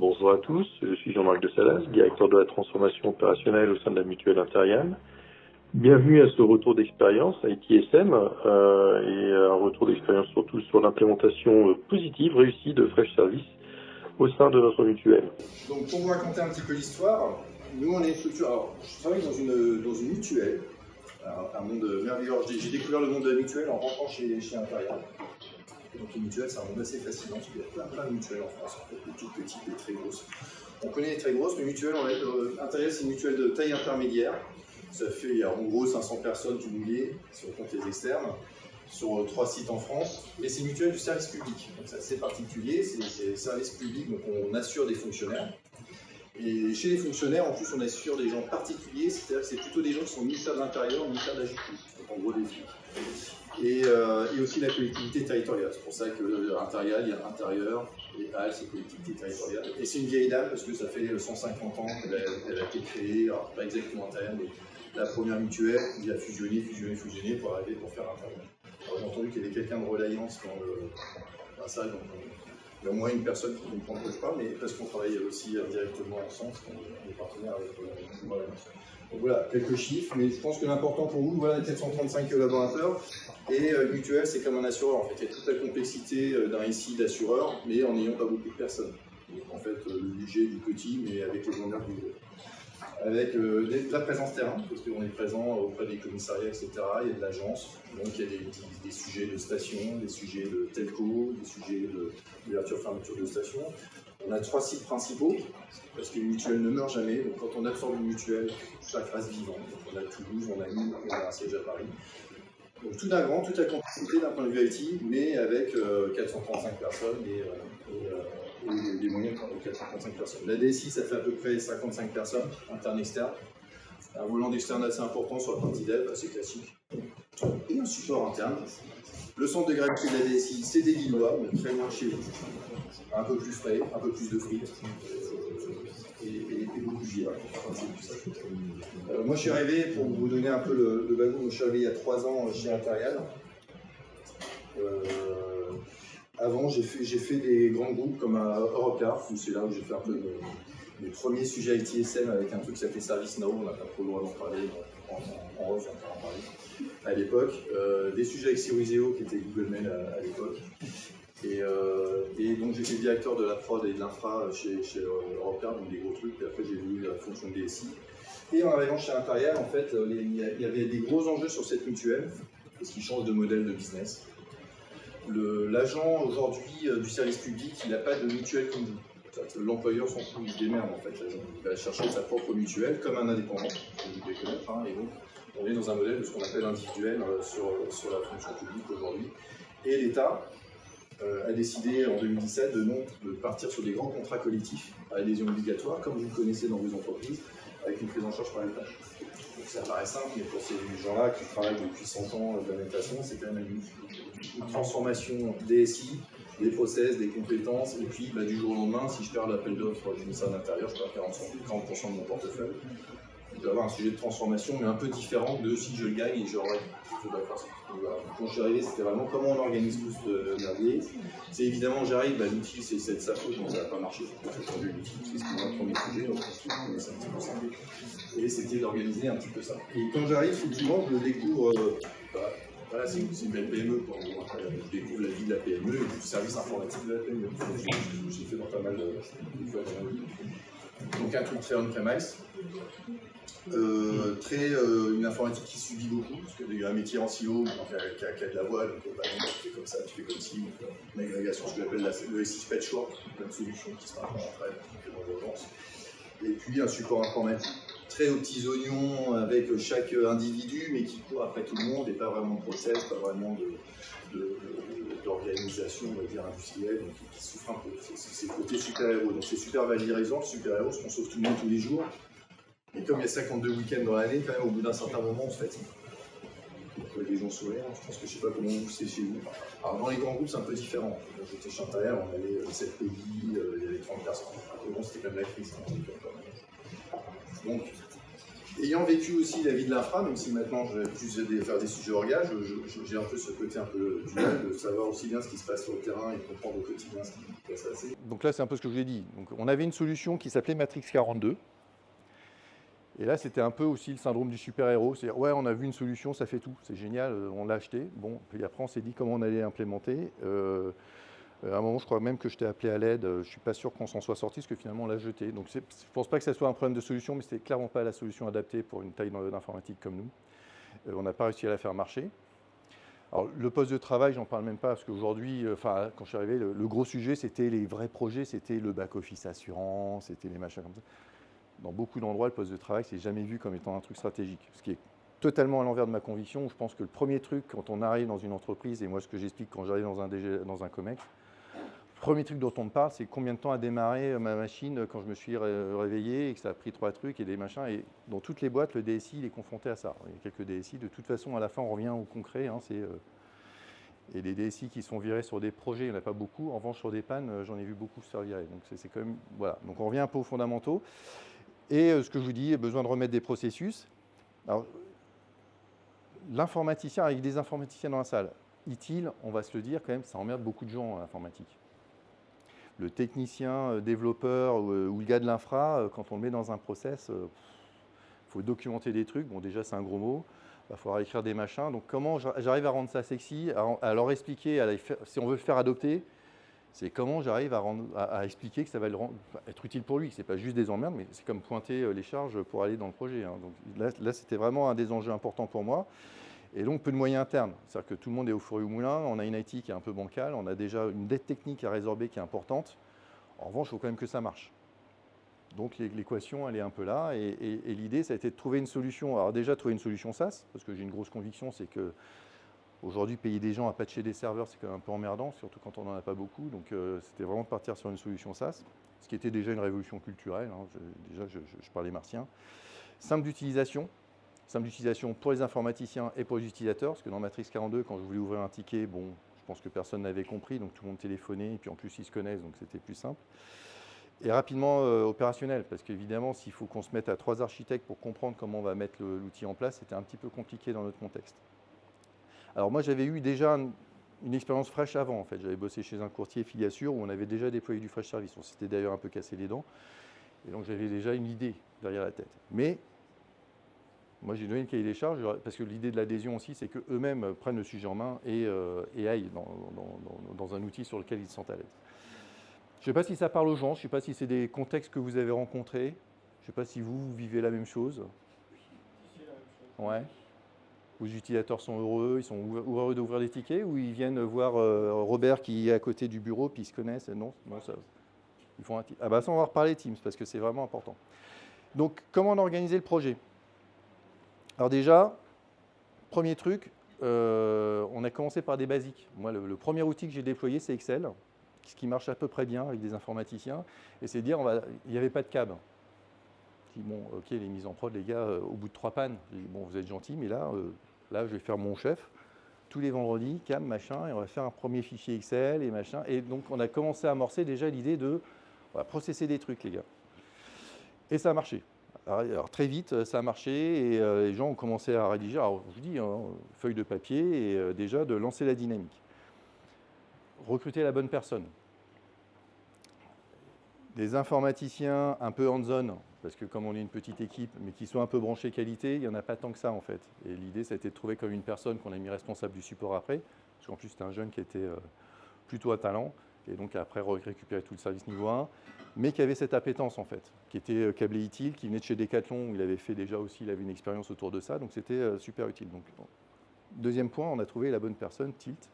Bonjour à tous, je suis Jean-Marc de Salas, directeur de la transformation opérationnelle au sein de la Mutuelle Impériale. Bienvenue à ce retour d'expérience ITSM et un retour d'expérience surtout sur l'implémentation positive, réussie de Fresh Service au sein de notre mutuelle. Donc pour vous raconter un petit peu l'histoire, nous on est une structure, alors je travaille dans une mutuelle, un monde merveilleux. J'ai découvert le monde de la mutuelle en rentrant chez Impérial. Donc les mutuelles, c'est un monde assez fascinant, parce qu'il y a plein de mutuelles en France, en fait, des toutes petites et très grosses. On connaît les très grosses, mais mutuelles, Impérial, c'est une mutuelle de taille intermédiaire. Ça fait, il y a en gros 500 personnes cumulées, si on compte les externes, sur 3 sites en France. Et c'est une mutuelle du service public, donc c'est assez particulier, c'est service public, donc on assure des fonctionnaires. Et chez les fonctionnaires, en plus, on assure des gens particuliers, c'est-à-dire que c'est plutôt des gens qui sont au ministère de l'Intérieur, au ministère de la Justice, donc en gros des flics. Et aussi la collectivité territoriale. C'est pour ça que l'Intérieur, il y a Intérieur, et AL, c'est collectivité territoriale. Et c'est une vieille dame, parce que ça fait 150 ans qu'elle a été créée, alors pas exactement Intérieur, mais la première mutuelle qui a fusionné pour arriver pour faire Intérieur. J'ai entendu qu'il y avait quelqu'un de Reliance dans la salle, donc il y a au moins une personne qui comprend de quoi je parle, mais parce qu'on travaille aussi directement ensemble, parce qu'on est partenaire avec Reliance. Donc voilà, quelques chiffres, mais je pense que l'important pour vous, voilà, 735 collaborateurs, et mutuelle, c'est comme un assureur. En fait, il y a toute la complexité d'un SI d'assureur, mais en n'ayant pas beaucoup de personnes. Donc en fait, le budget du petit, mais avec les honneurs du gros. Avec de la présence terrain, parce qu'on est présent auprès des commissariats, etc. Il y a de l'agence, donc il y a des sujets de station, des sujets de telco, des sujets d'ouverture-fermeture de station. On a 3 sites principaux, parce qu'une mutuelle ne meurt jamais, donc quand on absorbe une mutuelle, chaque reste vivant. Donc on a Toulouse, on a Nîmes, on a un siège à Paris. Donc tout d'un grand, toute la complexité d'un point de vue IT, mais avec 435 personnes et des moyens de 435 personnes. La DSI, ça fait à peu près 55 personnes, interne-externe. Un volant d'externe assez important sur la partie dev, assez classique. Et un support interne. Le centre de gravité de la DSI, c'est des Lillois, mais très loin de chez vous. Un peu plus frais, un peu plus de frites. Et beaucoup de GIA. Moi, je suis arrivé, pour vous donner un peu le bagou, je suis arrivé il y a 3 ans chez Impérial. Avant, j'ai fait des grands groupes comme à Europcar, c'est là où j'ai fait un peu mes premiers sujets ITSM avec un truc qui s'appelait ServiceNow, on n'a pas trop le droit d'en parler, en off, on peut en parler. À l'époque, des sujets avec Cirizeo qui était Google Mail à l'époque. Et donc j'étais directeur de la prod et de l'infra chez Europcar, donc des gros trucs, et après j'ai vu la fonction de DSI. Et en arrivant chez Impérial, en fait, il y avait des gros enjeux sur cette mutuelle, parce qu'ils changent de modèle de business. L'agent aujourd'hui du service public, il n'a pas de mutuelle comme vous. L'employeur s'en fout, il se démerde en fait. L'agent va chercher sa propre mutuelle comme un indépendant, vous devez connaître, hein, et donc on est dans un modèle de ce qu'on appelle individuel sur la fonction publique aujourd'hui. Et l'État a décidé en 2017 de partir sur des grands contrats collectifs à adhésion obligatoire, comme vous le connaissez dans vos entreprises, avec une prise en charge par l'État. Donc ça paraît simple, mais pour ces gens-là qui travaillent depuis 100 ans de la même façon, c'est quand même une transformation DSI, des process, des compétences, et puis du jour au lendemain, si je perds l'appel d'offres du ministère de l'Intérieur, je perds 40% de mon portefeuille. Je vais avoir un sujet de transformation, mais un peu différent de si je le gagne et j'aurai toute la force. Quand je suis arrivé, c'était vraiment comment on organise tout ce merdier. C'est évidemment, j'arrive, l'outil, c'est de sa faute, donc ça n'a pas marché. Il faut changer l'outil, c'est ce qui est mon premier sujet, donc c'est un petit peu simple. Et c'était d'organiser un petit peu ça. Et quand j'arrive, effectivement, je découvre, voilà, c'est une belle PME, quoi. Je découvre la vie de la PME et du service informatique de la PME. J'ai fait dans pas mal de fois dans ma vie. Donc un truc très on-premise. Une informatique qui subit beaucoup, parce qu'il y a un métier en silo qui a de la voix, donc tu fais comme ça, tu fais comme si, une agrégation, ce que j'appelle le SI patchwork, plein de solutions qui se rapprochent entre elles, qui font l'urgence. Et puis un support informatique très aux petits oignons avec chaque individu, mais qui court après tout le monde, et pas vraiment de process, pas vraiment d'organisation, on va dire, industrielle, donc qui souffre un peu. C'est le côté super-héros. Donc c'est super valorisant, super-héros, parce qu'on sauve tout le monde tous les jours. Et comme il y a 52 week-ends dans l'année, quand même, au bout d'un certain moment, on se fatigue. Donc les gens sourire, je pense que je ne sais pas comment c'est chez vous. Alors dans les grands groupes, c'est un peu différent. Quand j'étais chez Impérial, on avait 7 pays, il y avait 30 personnes. Bon, c'était quand même la crise. Donc, ayant vécu aussi la vie de l'infra, même si maintenant je vais plus faire des sujets orga, j'ai un peu ce côté un peu dual, de savoir aussi bien ce qui se passe sur le terrain et comprendre au quotidien ce qui peut se passer. Donc là, c'est un peu ce que je vous ai dit. Donc, on avait une solution qui s'appelait Matrix 42. Et là, c'était un peu aussi le syndrome du super-héros. C'est-à-dire, ouais, on a vu une solution, ça fait tout, c'est génial, on l'a acheté. Bon, puis après, on s'est dit comment on allait l'implémenter. À un moment, je crois même que je t'ai appelé à l'aide. Je ne suis pas sûr qu'on s'en soit sorti, parce que finalement, on l'a jeté. Donc, je ne pense pas que ça soit un problème de solution, mais ce n'était clairement pas la solution adaptée pour une taille d'informatique comme nous. On n'a pas réussi à la faire marcher. Alors, le poste de travail, j'en parle même pas, parce qu'aujourd'hui, quand je suis arrivé, le gros sujet, c'était les vrais projets, c'était le back-office assurance, c'était les machins comme ça. Dans beaucoup d'endroits, le poste de travail, c'est jamais vu comme étant un truc stratégique, ce qui est totalement à l'envers de ma conviction. Je pense que le premier truc, quand on arrive dans une entreprise, et moi, ce que j'explique quand j'arrive dans un COMEX, le premier truc dont on me parle, c'est combien de temps a démarré ma machine quand je me suis réveillé et que ça a pris 3 trucs et des machins. Et dans toutes les boîtes, le DSI, il est confronté à ça. Il y a quelques DSI. De toute façon, à la fin, on revient au concret. Et les DSI qui sont virés sur des projets, il n'y en a pas beaucoup. En revanche, sur des pannes, j'en ai vu beaucoup se faire virer. Donc, c'est quand même. Voilà. Donc, on revient un peu aux fondamentaux. Et ce que je vous dis, il y a besoin de remettre des processus. Alors, l'informaticien, avec des informaticiens dans la salle, utile, on va se le dire quand même, ça emmerde beaucoup de gens, l'informatique. Le technicien, développeur ou le gars de l'infra, quand on le met dans un process, il faut documenter des trucs. Bon, déjà, c'est un gros mot. Il va falloir écrire des machins. Donc, comment j'arrive à rendre ça sexy, à leur expliquer, si on veut le faire adopter, c'est comment j'arrive à expliquer que ça va être utile pour lui. Ce n'est pas juste des emmerdes, mais c'est comme pointer les charges pour aller dans le projet. Donc là, c'était vraiment un des enjeux importants pour moi. Et donc, peu de moyens internes. C'est-à-dire que tout le monde est au four et au moulin. On a une IT qui est un peu bancale. On a déjà une dette technique à résorber qui est importante. En revanche, il faut quand même que ça marche. Donc, l'équation, elle est un peu là. Et l'idée, ça a été de trouver une solution. Alors déjà, trouver une solution SaaS, parce que j'ai une grosse conviction, c'est que aujourd'hui, payer des gens à patcher des serveurs, c'est quand même un peu emmerdant, surtout quand on n'en a pas beaucoup. Donc, c'était vraiment de partir sur une solution SaaS, ce qui était déjà une révolution culturelle. Déjà, je parlais martien. Simple d'utilisation pour les informaticiens et pour les utilisateurs, parce que dans Matrix 42, quand je voulais ouvrir un ticket, bon, je pense que personne n'avait compris, donc tout le monde téléphonait, et puis en plus, ils se connaissent, donc c'était plus simple. Et rapidement opérationnel, parce qu'évidemment, s'il faut qu'on se mette à 3 architectes pour comprendre comment on va mettre l'outil en place, c'était un petit peu compliqué dans notre contexte. Alors moi, j'avais eu déjà une expérience fraîche avant, en fait. J'avais bossé chez un courtier Filiassure où on avait déjà déployé du fresh service. On s'était d'ailleurs un peu cassé les dents. Et donc, j'avais déjà une idée derrière la tête. Mais moi, j'ai donné le cahier des charges, parce que l'idée de l'adhésion aussi, c'est qu'eux-mêmes prennent le sujet en main et aillent dans un outil sur lequel ils se sentent à l'aise. Je ne sais pas si ça parle aux gens, je ne sais pas si c'est des contextes que vous avez rencontrés. Je ne sais pas si vous vivez la même chose. Ouais. Où les utilisateurs sont heureux, ils sont heureux d'ouvrir des tickets, ou ils viennent voir Robert qui est à côté du bureau, puis ils se connaissent. Non, ça, ils font un Teams. Ah bah ça, on va reparler Teams, parce que c'est vraiment important. Donc, comment on a organisé le projet? Alors déjà, premier truc, on a commencé par des basiques. Moi, le premier outil que j'ai déployé, c'est Excel, ce qui marche à peu près bien avec des informaticiens, et c'est dire, il n'y avait pas de cab. Je dis, bon, ok, les mises en prod, les gars, au bout de 3 pannes, je dis, bon, vous êtes gentils, mais là, je vais faire mon chef, tous les vendredis, cam, machin, et on va faire un premier fichier Excel et machin. Et donc, on a commencé à amorcer déjà l'idée de processer des trucs, les gars. Et ça a marché. Alors très vite, ça a marché, et les gens ont commencé à rédiger. Alors, je vous dis, feuille de papier, et déjà de lancer la dynamique. Recruter la bonne personne. Des informaticiens un peu hands-on, parce que comme on est une petite équipe, mais qui sont un peu branchés qualité, il n'y en a pas tant que ça en fait. Et l'idée, ça a été de trouver comme une personne qu'on a mis responsable du support après, parce qu'en plus c'était un jeune qui était plutôt à talent, et donc après récupérer tout le service niveau 1, mais qui avait cette appétence en fait, qui était câblé utile, qui venait de chez Decathlon, où il avait fait déjà aussi, il avait une expérience autour de ça, donc c'était super utile. Donc, bon. Deuxième point, on a trouvé la bonne personne, Tilt.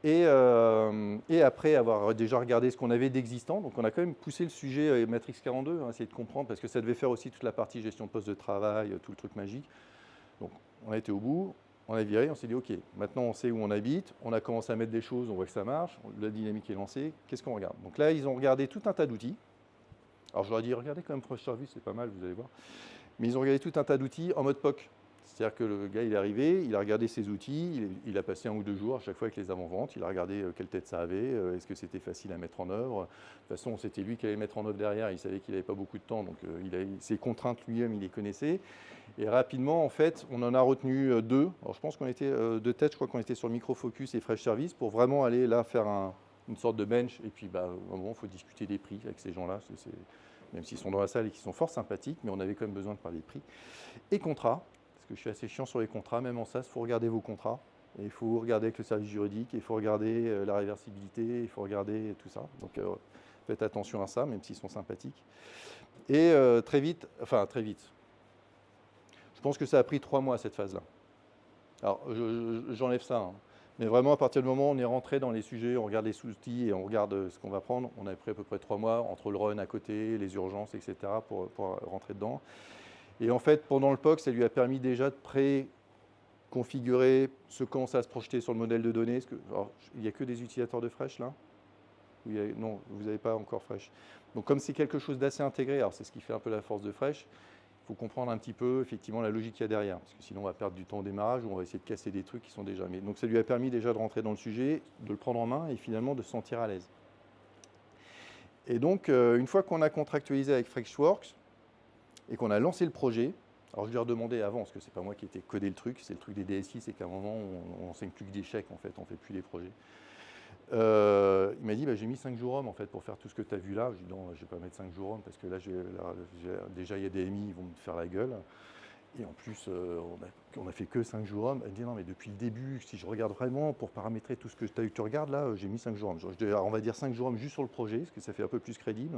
Et après avoir déjà regardé ce qu'on avait d'existant, donc on a quand même poussé le sujet Matrix 42, essayer de comprendre, parce que ça devait faire aussi toute la partie gestion de poste de travail, tout le truc magique. Donc on a été au bout, on a viré, on s'est dit ok, maintenant on sait où on habite, on a commencé à mettre des choses, on voit que ça marche, la dynamique est lancée, qu'est-ce qu'on regarde? Donc là ils ont regardé tout un tas d'outils. Alors je leur ai dit regardez quand même Fresh Service, c'est pas mal, vous allez voir. Mais ils ont regardé tout un tas d'outils en mode POC. C'est-à-dire que le gars, il est arrivé, il a regardé ses outils, il a passé 1 ou 2 jours à chaque fois avec les avant-ventes, il a regardé quelle tête ça avait, est-ce que c'était facile à mettre en œuvre. De toute façon, c'était lui qui allait mettre en œuvre derrière, il savait qu'il n'avait pas beaucoup de temps, donc ses contraintes lui-même, il les connaissait. Et rapidement, en fait, on en a retenu 2. Alors je pense qu'on était de tête, je crois qu'on était sur Microfocus et Fresh Service pour vraiment aller là faire une sorte de bench. Et puis, à un moment, il faut discuter des prix avec ces gens-là, même s'ils sont dans la salle et qu'ils sont fort sympathiques, mais on avait quand même besoin de parler de prix. Et contrats. Parce que je suis assez chiant sur les contrats, même en SaaS, il faut regarder vos contrats. Et il faut regarder avec le service juridique, il faut regarder la réversibilité, il faut regarder tout ça. Donc faites attention à ça, même s'ils sont sympathiques. Et très vite, je pense que ça a pris 3 mois cette phase-là. Alors j'enlève ça, hein. Mais vraiment à partir du moment où on est rentré dans les sujets, on regarde les outils et on regarde ce qu'on va prendre, on a pris à peu près 3 mois entre le run à côté, les urgences, etc. pour rentrer dedans. Et en fait, pendant le POC, ça lui a permis déjà de pré-configurer ce qu'on commence à se projeter sur le modèle de données. Il n'y a que des utilisateurs de Fresh là? Non, vous n'avez pas encore Fresh. Donc comme c'est quelque chose d'assez intégré, alors c'est ce qui fait un peu la force de Fresh, il faut comprendre un petit peu effectivement la logique qu'il y a derrière. Parce que sinon on va perdre du temps au démarrage ou on va essayer de casser des trucs qui sont déjà... Donc ça lui a permis déjà de rentrer dans le sujet, de le prendre en main et finalement de se sentir à l'aise. Et donc une fois qu'on a contractualisé avec Freshworks, et qu'on a lancé le projet, alors je lui ai redemandé avant, parce que c'est pas moi qui ai codé le truc, c'est le truc des DSI, c'est qu'à un moment, on n'enseigne plus que des chèques, en fait, on ne fait plus les projets. Il m'a dit, j'ai mis 5 jours hommes, en fait, pour faire tout ce que tu as vu là. Je lui ai dit, non, je ne vais pas mettre 5 jours hommes, parce que là, déjà, il y a des MI, ils vont me faire la gueule. Et en plus, on a fait que 5 jours hommes. Elle me dit, non, mais depuis le début, si je regarde vraiment, pour paramétrer tout ce que tu regardes là, j'ai mis 5 jours hommes. On va dire 5 jours hommes juste sur le projet, parce que ça fait un peu plus crédible.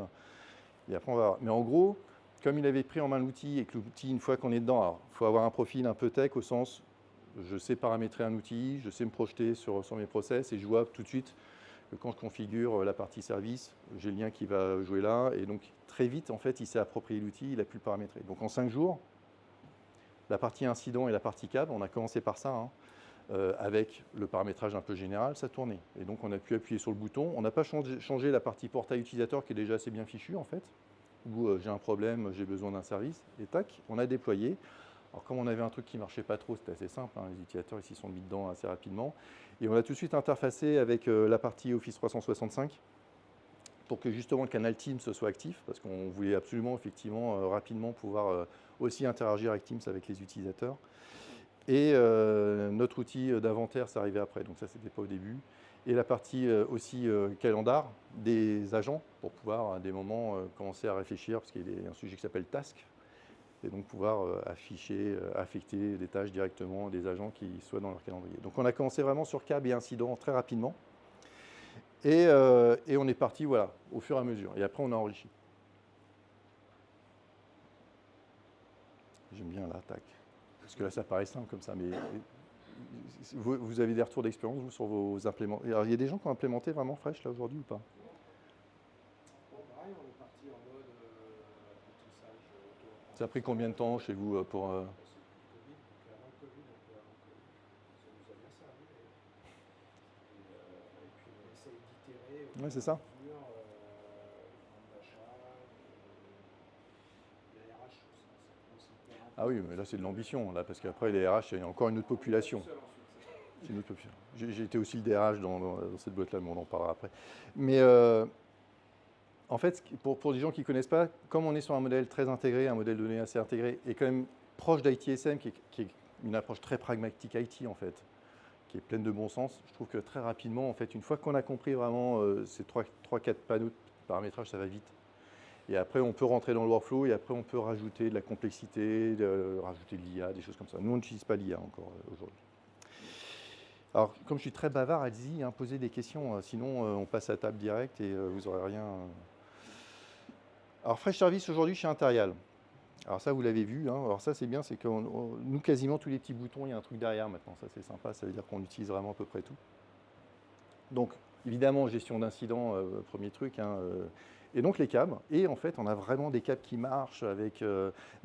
Et après, on va voir. Mais en gros, comme il avait pris en main l'outil et que l'outil, une fois qu'on est dedans, il faut avoir un profil un peu tech au sens, je sais paramétrer un outil, je sais me projeter sur mes process et je vois tout de suite que quand je configure la partie service, j'ai le lien qui va jouer là. Et donc, très vite, en fait, il s'est approprié l'outil, il a pu le paramétrer. Donc, en 5 jours, la partie incident et la partie câble, on a commencé par ça, hein, avec le paramétrage un peu général, ça tournait. Et donc, on a pu appuyer sur le bouton. On n'a pas changé la partie portail utilisateur qui est déjà assez bien fichue, en fait, où j'ai un problème, j'ai besoin d'un service, et tac, on a déployé. Alors comme on avait un truc qui ne marchait pas trop, c'était assez simple, hein, les utilisateurs ils s'y sont mis dedans assez rapidement. Et on a tout de suite interfacé avec la partie Office 365 pour que justement le canal Teams soit actif, parce qu'on voulait absolument, effectivement, rapidement pouvoir aussi interagir avec Teams avec les utilisateurs. Et notre outil d'inventaire, ça arrivait après, donc ça, c'était pas au début. Et la partie aussi calendar des agents, pour pouvoir à des moments commencer à réfléchir, parce qu'il y a un sujet qui s'appelle Task, et donc pouvoir affecter des tâches directement à des agents qui soient dans leur calendrier. Donc on a commencé vraiment sur câble et incident très rapidement, et on est parti voilà, au fur et à mesure, et après on a enrichi. J'aime bien l'attaque, parce que là ça paraît simple comme ça, mais... Vous avez des retours d'expérience, vous, sur vos implémentations? Alors, il y a des gens qui ont implémenté vraiment Fresh, là, aujourd'hui, ou pas? Bon, pareil, on est parti en mode apprentissage. Ça a pris combien de temps chez vous pour... Avant le Covid, ça nous a bien servi. Et puis, on essaye d'itérer. Oui, c'est ça. Ah oui, mais là, c'est de l'ambition, là, parce qu'après, les RH, il y a encore une autre population. J'ai été aussi le DRH dans cette boîte-là, mais on en parlera après. Mais en fait, pour des gens qui ne connaissent pas, comme on est sur un modèle très intégré, un modèle de données assez intégré, et quand même proche d'ITSM, qui est une approche très pragmatique IT, en fait, qui est pleine de bon sens, je trouve que très rapidement, en fait, une fois qu'on a compris vraiment ces 3-4 panneaux de paramétrage, ça va vite. Et après, on peut rentrer dans le workflow et après, on peut rajouter de la complexité, rajouter de l'IA, des choses comme ça. Nous, on n'utilise pas l'IA encore aujourd'hui. Alors, comme je suis très bavard, allez-y, hein, posez des questions, sinon on passe à table direct et vous n'aurez rien. Alors, Fresh Service aujourd'hui chez Interial. Alors ça, vous l'avez vu. Hein. Alors ça, c'est bien, c'est que nous, quasiment tous les petits boutons, il y a un truc derrière maintenant. Ça, c'est sympa, ça veut dire qu'on utilise vraiment à peu près tout. Donc, évidemment, gestion d'incidents, premier truc. Hein, et donc les câbles, et en fait on a vraiment des câbles qui marchent avec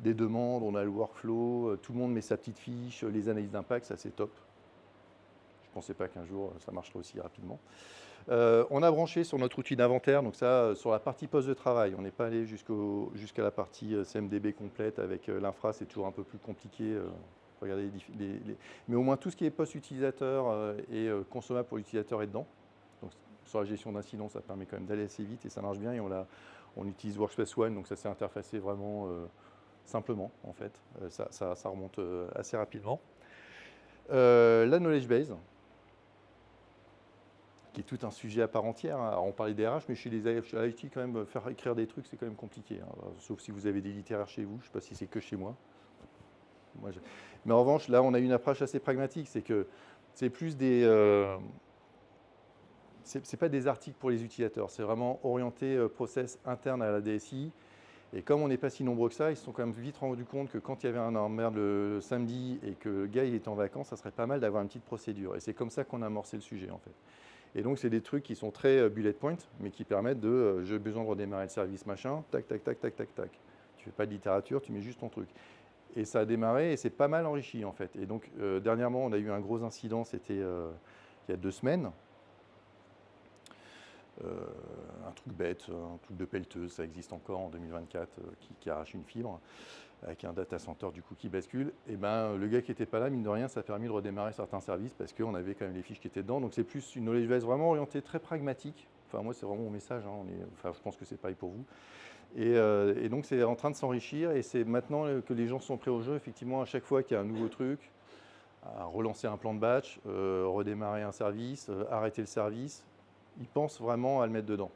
des demandes, on a le workflow, tout le monde met sa petite fiche, les analyses d'impact, ça c'est top. Je ne pensais pas qu'un jour ça marcherait aussi rapidement. On a branché sur notre outil d'inventaire, donc ça sur la partie poste de travail, on n'est pas allé jusqu'à la partie CMDB complète avec l'infra, c'est toujours un peu plus compliqué Regardez mais au moins tout ce qui est post-utilisateur et consommable pour l'utilisateur est dedans. Donc sur la gestion d'incidents, ça permet quand même d'aller assez vite et ça marche bien. Et on utilise Workspace ONE, donc ça s'est interfacé vraiment simplement en fait. Ça remonte assez rapidement. La knowledge base, qui est tout un sujet à part entière. Alors, on parlait des RH, mais chez les IT, quand même, faire écrire des trucs, c'est quand même compliqué. Hein. Sauf si vous avez des littéraires chez vous. Je ne sais pas si c'est que chez moi. Mais en revanche, là, on a une approche assez pragmatique. C'est que c'est plus des... c'est pas des articles pour les utilisateurs. C'est vraiment orienté process interne à la DSI. Et comme on n'est pas si nombreux que ça, ils se sont quand même vite rendus compte que quand il y avait un emmerde le samedi et que le gars il était en vacances, ça serait pas mal d'avoir une petite procédure. Et c'est comme ça qu'on a amorcé le sujet, en fait. Et donc, c'est des trucs qui sont très bullet point, mais qui permettent de j'ai besoin de redémarrer le service machin, tac, tac, tac, tac, tac, tac. Tu fais pas de littérature, tu mets juste ton truc. Et ça a démarré et c'est pas mal enrichi, en fait. Et donc, dernièrement, on a eu un gros incident, c'était il y a 2 semaines. Un truc bête, un truc de pelleteuse, ça existe encore en 2024, qui arrache une fibre, avec un data center du coup qui bascule. Et ben le gars qui n'était pas là, mine de rien, ça a permis de redémarrer certains services parce qu'on avait quand même les fiches qui étaient dedans. Donc c'est plus une knowledge base vraiment orientée très pragmatique. Enfin moi c'est vraiment mon message, hein. Enfin je pense que c'est pareil pour vous. Et donc c'est en train de s'enrichir et c'est maintenant que les gens sont prêts au jeu. Effectivement, à chaque fois qu'il y a un nouveau truc, à relancer un plan de batch, redémarrer un service, arrêter le service, ils pensent vraiment à le mettre dedans.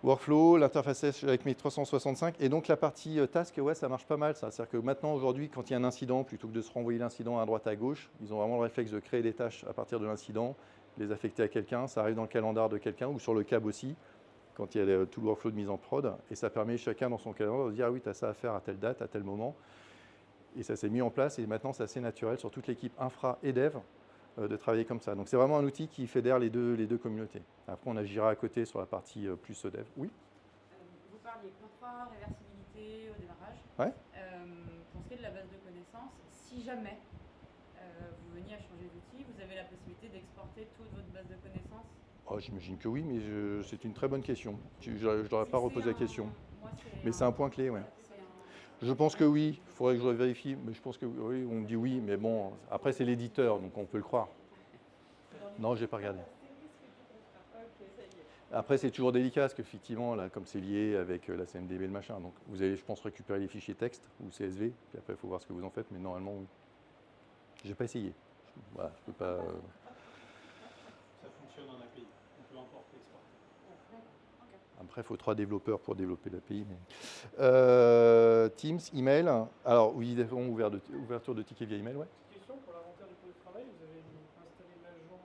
Workflow, l'interface avec mes 365 et donc la partie task, ouais, ça marche pas mal ça. C'est-à-dire que maintenant, aujourd'hui, quand il y a un incident, plutôt que de se renvoyer l'incident à droite à gauche, ils ont vraiment le réflexe de créer des tâches à partir de l'incident, les affecter à quelqu'un, ça arrive dans le calendrier de quelqu'un ou sur le CAB aussi, quand il y a tout le workflow de mise en prod, et ça permet chacun dans son calendrier de dire ah oui, tu as ça à faire à telle date, à tel moment. Et ça s'est mis en place et maintenant c'est assez naturel sur toute l'équipe infra et dev de travailler comme ça. Donc c'est vraiment un outil qui fédère les deux communautés. Après on agira à côté sur la partie plus dev. Oui. Vous parliez confort, réversibilité au démarrage. Ouais. Pour ce qui est de la base de connaissances, si jamais vous veniez à changer d'outil, vous avez la possibilité d'exporter toute votre base de connaissances? Oh, j'imagine que oui, mais c'est une très bonne question. Je ne leur ai pas reposé la question. Mais c'est un point clé, ouais. Je pense que oui, il faudrait que je vérifie, mais je pense que oui, on me dit oui, mais bon, après c'est l'éditeur, donc on peut le croire. Non, je n'ai pas regardé. Après, c'est toujours délicat, parce qu'effectivement, là, comme c'est lié avec la CMDB et le machin, donc vous allez, je pense, récupérer les fichiers texte ou CSV, puis après, il faut voir ce que vous en faites, mais normalement, oui. Je n'ai pas essayé. Voilà, je peux pas... Ça fonctionne en API, on peut importer, exporter. Après, il faut 3 développeurs pour développer l'API. Mais... Teams, email. Alors, oui, ouverture de tickets via email, ouais. Petite question, pour l'inventaire du poste de travail, vous avez installé l'agent?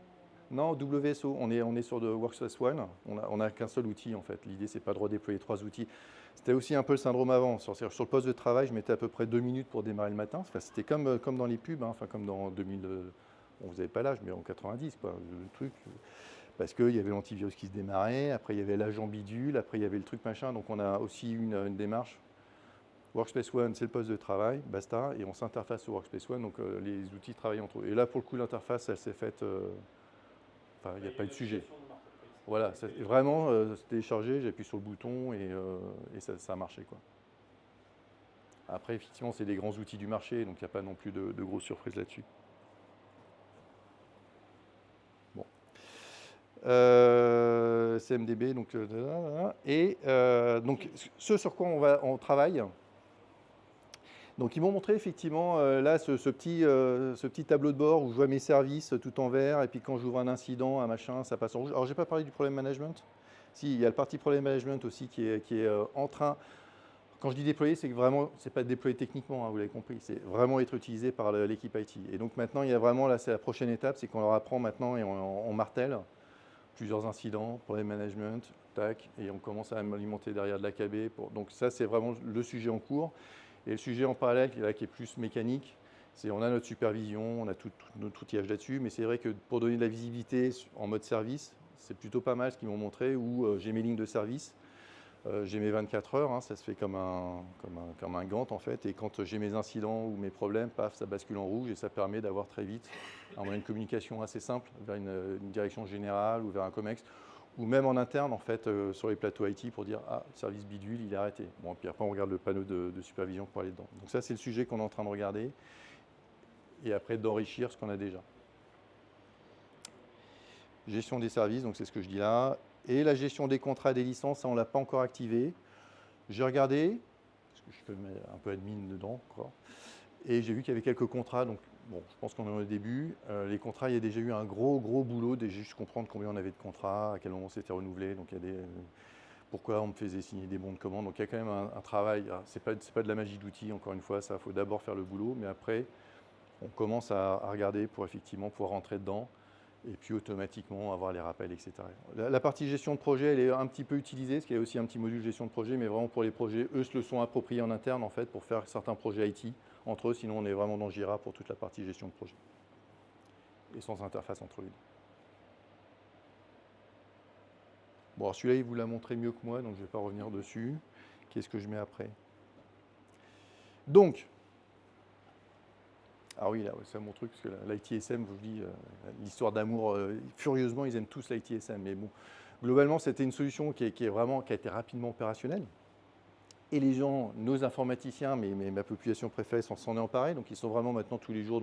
Non, WSO, on est sur de Workspace ONE. On n'a qu'un seul outil, en fait. L'idée, c'est pas de redéployer 3 outils. C'était aussi un peu le syndrome avant. Sur le poste de travail, je mettais à peu près 2 minutes pour démarrer le matin. Enfin, c'était comme dans les pubs, hein. Enfin, comme dans 2000... Bon, vous n'avez pas l'âge, mais en 90, quoi, le truc... Parce qu'il y avait l'antivirus qui se démarrait, après il y avait l'agent bidule, après il y avait le truc machin. Donc on a aussi une démarche. Workspace ONE, c'est le poste de travail, basta, et on s'interface au Workspace ONE, donc les outils travaillent entre eux. Et là, pour le coup, l'interface, elle s'est faite... Enfin, il n'y a pas eu de sujet. Voilà, vraiment, c'est téléchargé, j'appuie sur le bouton et ça a marché, quoi. Après, effectivement, c'est des grands outils du marché, donc il n'y a pas non plus de grosses surprises là-dessus. CMDB, donc, donc ce sur quoi on travaille. Donc ils m'ont montré effectivement là ce petit tableau de bord où je vois mes services tout en vert et puis quand j'ouvre un incident, un machin, ça passe en rouge. Alors j'ai pas parlé du problème management. Si, il y a le parti problème management aussi qui est en train. Quand je dis déployer, c'est que vraiment, c'est pas déployer techniquement, hein, vous l'avez compris, c'est vraiment être utilisé par l'équipe IT. Et donc maintenant, il y a vraiment, là c'est la prochaine étape, c'est qu'on leur apprend maintenant et on martèle plusieurs incidents, problème management, tac, et on commence à alimenter derrière de l'AKB. Donc ça, c'est vraiment le sujet en cours. Et le sujet en parallèle, là, qui est plus mécanique, c'est on a notre supervision, on a tout notre outillage là-dessus, mais c'est vrai que pour donner de la visibilité en mode service, c'est plutôt pas mal ce qu'ils m'ont montré, où j'ai mes lignes de service, j'ai mes 24 heures, hein, ça se fait comme un Gantt en fait, et quand j'ai mes incidents ou mes problèmes, paf, ça bascule en rouge et ça permet d'avoir très vite un moyen de communication assez simple vers une direction générale ou vers un COMEX, ou même en interne en fait sur les plateaux IT pour dire ah, le service bidule il est arrêté. Bon, puis après on regarde le panneau de supervision pour aller dedans. Donc ça c'est le sujet qu'on est en train de regarder. et après d'enrichir ce qu'on a déjà. Gestion des services, donc c'est ce que je dis là. Et la gestion des contrats et des licences, ça on ne l'a pas encore activé. J'ai regardé, parce que je fais un peu admin dedans encore, et j'ai vu qu'il y avait quelques contrats, donc bon, je pense qu'on est au début. Les contrats, il y a déjà eu un gros boulot, déjà juste comprendre combien on avait de contrats, à quel moment c'était renouvelé, donc il y a des, pourquoi on me faisait signer des bons de commande. Donc il y a quand même un travail, c'est pas de la magie d'outils, encore une fois, ça, il faut d'abord faire le boulot, mais après, on commence à regarder pour effectivement pouvoir rentrer dedans, et puis automatiquement avoir les rappels, etc. La partie gestion de projet, elle est un petit peu utilisée, parce qu'il y a aussi un petit module gestion de projet, mais vraiment pour les projets, eux se le sont appropriés en interne, en fait, pour faire certains projets IT entre eux, sinon on est vraiment dans Jira pour toute la partie gestion de projet. Et sans interface entre les deux. Bon, alors celui-là, il vous l'a montré mieux que moi, donc je ne vais pas revenir dessus. Qu'est-ce que je mets après? Donc, ah oui, là, c'est mon truc, parce que l'ITSM, je vous dis, l'histoire d'amour, furieusement, ils aiment tous l'ITSM. Mais bon, globalement, c'était une solution qui a été rapidement opérationnelle. Et les gens, nos informaticiens, mais ma population préférée, s'en est emparée. Donc, ils sont vraiment maintenant tous les jours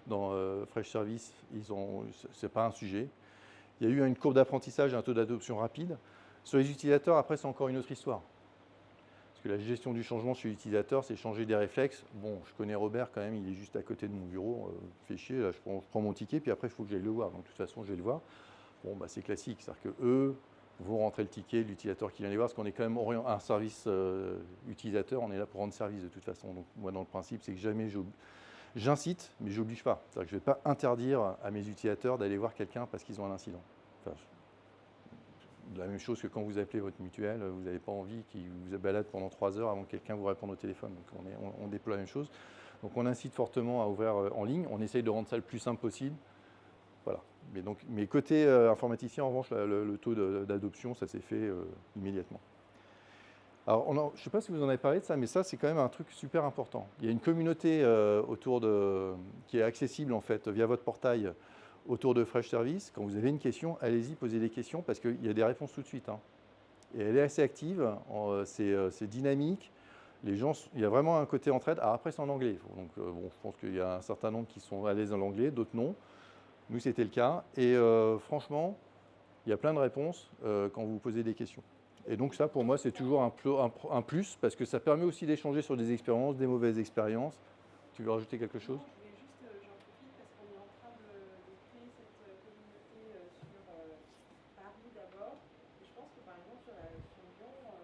dans Fresh Service. Ce n'est pas un sujet. Il y a eu une courbe d'apprentissage et un taux d'adoption rapide. Sur les utilisateurs, après, c'est encore une autre histoire. Parce que la gestion du changement chez l'utilisateur, c'est changer des réflexes. Bon, je connais Robert quand même, il est juste à côté de mon bureau. Fait chier, là, je prends mon ticket, puis après, il faut que j'aille le voir. Donc, de toute façon, je vais le voir. Bon, bah, c'est classique. C'est-à-dire qu'eux vont rentrer le ticket, l'utilisateur qui vient les voir, parce qu'on est quand même un service utilisateur, on est là pour rendre service de toute façon. Donc, moi, dans le principe, c'est que jamais j'incite, mais je n'oblige pas. C'est-à-dire que je ne vais pas interdire à mes utilisateurs d'aller voir quelqu'un parce qu'ils ont un incident. Enfin, la même chose que quand vous appelez votre mutuelle, vous n'avez pas envie qu'il vous balade pendant 3 heures avant que quelqu'un vous réponde au téléphone. Donc on déploie la même chose. Donc on incite fortement à ouvrir en ligne. On essaye de rendre ça le plus simple possible. Voilà. Mais côté informaticien, en revanche, le taux d'adoption, ça s'est fait immédiatement. Alors, je ne sais pas si vous en avez parlé de ça, mais ça, c'est quand même un truc super important. Il y a une communauté qui est accessible, en fait, via votre portail, autour de Fresh Service. Quand vous avez une question, allez-y, posez des questions, parce qu'il y a des réponses tout de suite. Hein. Et elle est assez active, c'est dynamique. Les gens, il y a vraiment un côté entraide. Alors après, c'est en anglais. Donc, bon, je pense qu'il y a un certain nombre qui sont à l'aise en anglais, d'autres non. Nous, c'était le cas. Et franchement, il y a plein de réponses quand vous posez des questions. Et donc ça, pour moi, c'est toujours un plus, parce que ça permet aussi d'échanger sur des expériences, des mauvaises expériences. Tu veux rajouter quelque chose ? J'en profite parce qu'on est en train de créer cette communauté sur Paris d'abord. Et je pense que par exemple sur Lyon, c'est quelque chose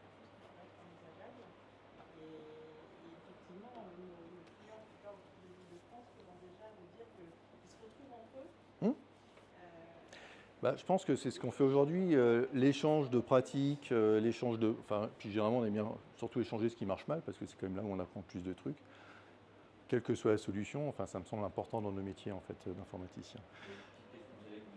qui pourrait être envisageable. Et effectivement, nos clients qui parlent autour des îles de France commencent déjà à nous dire qu'ils se retrouvent entre eux. Je pense que c'est ce qu'on fait aujourd'hui, l'échange de pratiques, puis généralement on aime bien surtout échanger ce qui marche mal, parce que c'est quand même là où on apprend plus de trucs. Quelle que soit la solution, ça me semble important dans nos métiers en fait, d'informaticien.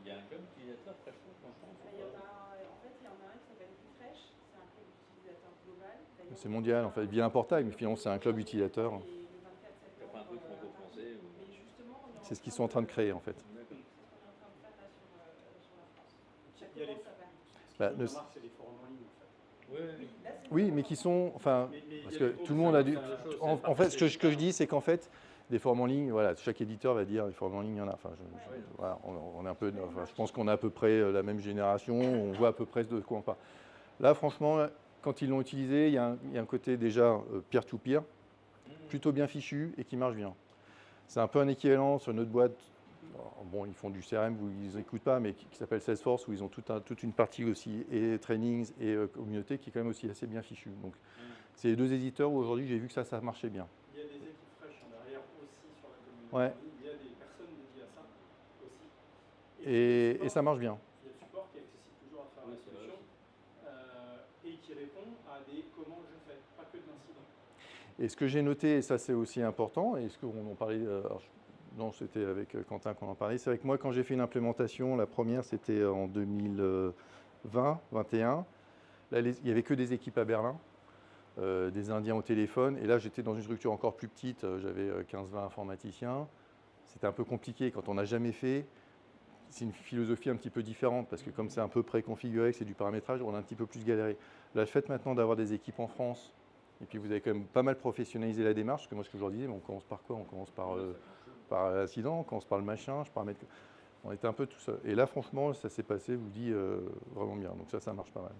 Il y a un club utilisateur Fresh en France? Il y en a un qui s'appelle Refresh, c'est un club utilisateur global. C'est mondial, en fait, via un portail, mais finalement c'est un club utilisateur. Et le 24 septembre, un truc franco-français c'est ce qu'ils sont en train de créer en fait. Il y a les forums c'est des forums en ligne en fait. Oui, mais qui sont, parce que tout le monde a dû. En fait, ce que je dis, c'est qu'en fait, des forums en ligne, voilà, chaque éditeur va dire les forums en ligne, il y en a. Voilà, on est un peu, je pense qu'on est à peu près la même génération, on voit à peu près de quoi on parle. Là, franchement, quand ils l'ont utilisé, il y a un côté déjà peer-to-peer, plutôt bien fichu et qui marche bien. C'est un peu un équivalent sur notre boîte. Bon, ils font du CRM où ils n'écoutent pas, mais qui s'appelle Salesforce, où ils ont toute une partie aussi, et trainings et communauté, qui est quand même aussi assez bien fichue. Donc, c'est les deux éditeurs où aujourd'hui j'ai vu que ça marchait bien. Il y a des équipes Fresh en derrière aussi sur la communauté. Ouais. Il y a des personnes dédiées à ça aussi. Et ça marche bien. Il y a le support qui est accessible toujours à travers la solution et qui répond à des comment je fais, pas que de l'incident. Et ce que j'ai noté, et ça c'est aussi important, et ce qu'on en parlait, non, c'était avec Quentin qu'on en parlait, c'est vrai que moi quand j'ai fait une implémentation, la première c'était en 2020-21, là il n'y avait que des équipes à Berlin, des Indiens au téléphone, et là j'étais dans une structure encore plus petite, j'avais 15-20 informaticiens, c'était un peu compliqué quand on n'a jamais fait, c'est une philosophie un petit peu différente, parce que comme c'est un peu préconfiguré, que c'est du paramétrage, on a un petit peu plus galéré. Là, le fait maintenant d'avoir des équipes en France, Et puis vous avez quand même pas mal professionnalisé la démarche, parce que moi ce que je leur disais, on commence par quoi? On commence par l'accident, on commence par le machin, je paramètre. On était un peu tout seul. Et là franchement, ça s'est passé, je vous dis, vraiment bien. Donc ça marche pas mal.